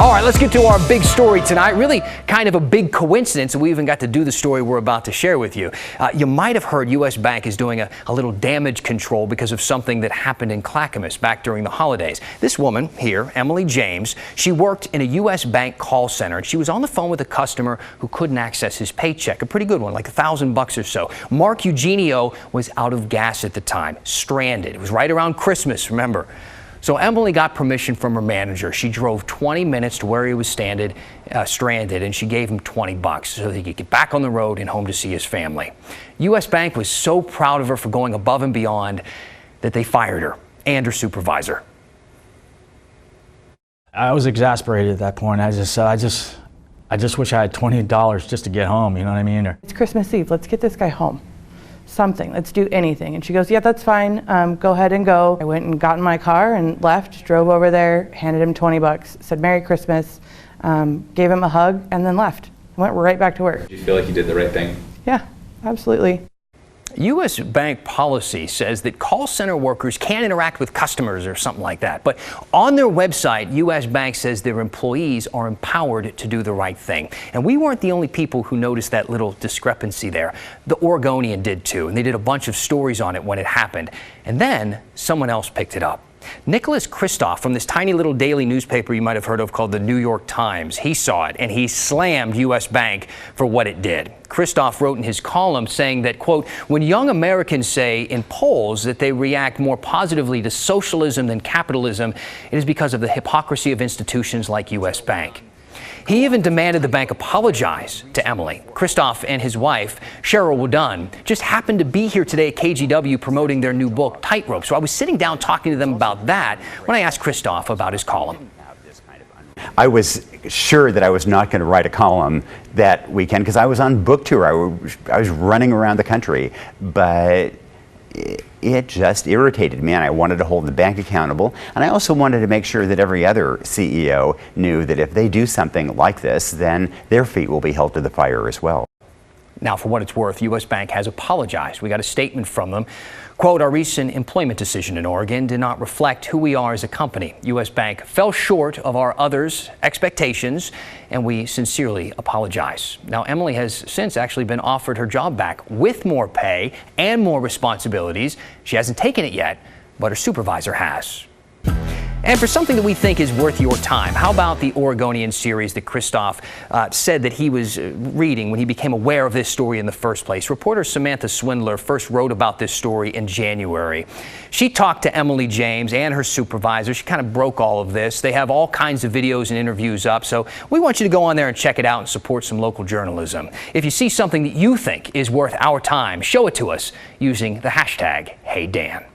All right, let's get to our big story tonight. Really kind of a big coincidence, and we even got to do the story we're about to share with you. You might have heard U.S. Bank is doing a little damage control because of something that happened in Clackamas back during the holidays. This woman here, Emily James, she worked in a U.S. Bank call center, and she was on the phone with a customer who couldn't access his paycheck, a pretty good one, like $1,000 or so. Mark Eugenio was out of gas at the time, stranded. It was right around Christmas, remember. So Emily got permission from her manager. She drove 20 minutes to where he was stranded, and she gave him $20 so that he could get back on the road and home to see his family. U.S. Bank was so proud of her for going above and beyond that they fired her and her supervisor. I was exasperated at that point. I just wish I had $20 just to get home, you know what I mean? It's Christmas Eve, let's get this guy home. Something, let's do anything. And she goes, yeah, that's fine, go ahead and go. I went and got in my car and left, drove over there, handed him $20, said Merry Christmas, gave him a hug, and then left. I went right back to work. Do you feel like you did the right thing? Yeah, absolutely. U.S. Bank policy says that call center workers can't interact with customers or something like that. But on their website, U.S. Bank says their employees are empowered to do the right thing. And we weren't the only people who noticed that little discrepancy there. The Oregonian did too, and they did a bunch of stories on it when it happened. And then someone else picked it up. Nicholas Kristof from this tiny little daily newspaper you might have heard of called the New York Times. He saw it and he slammed U.S. Bank for what it did. Kristof wrote in his column saying that, quote, when young Americans say in polls that they react more positively to socialism than capitalism, it is because of the hypocrisy of institutions like U.S. Bank. He even demanded the bank apologize to Emily. Kristof and his wife, Cheryl Wadun, just happened to be here today at KGW promoting their new book, Tightrope. So I was sitting down talking to them about that when I asked Kristof about his column. I was sure that I was not going to write a column that weekend because I was on book tour. I was running around the country, but it just irritated me, and I wanted to hold the bank accountable. And I also wanted to make sure that every other CEO knew that if they do something like this, then their feet will be held to the fire as well. Now, for what it's worth, U.S. Bank has apologized. We got a statement from them. Quote, our recent employment decision in Oregon did not reflect who we are as a company. U.S. Bank fell short of our others' expectations, and we sincerely apologize. Now, Emily has since actually been offered her job back with more pay and more responsibilities. She hasn't taken it yet, but her supervisor has. And for something that we think is worth your time, how about the Oregonian series that Kristof said that he was reading when he became aware of this story in the first place? Reporter Samantha Swindler first wrote about this story in January. She talked to Emily James and her supervisor. She kind of broke all of this. They have all kinds of videos and interviews up, so we want you to go on there and check it out and support some local journalism. If you see something that you think is worth our time, show it to us using the hashtag HeyDan.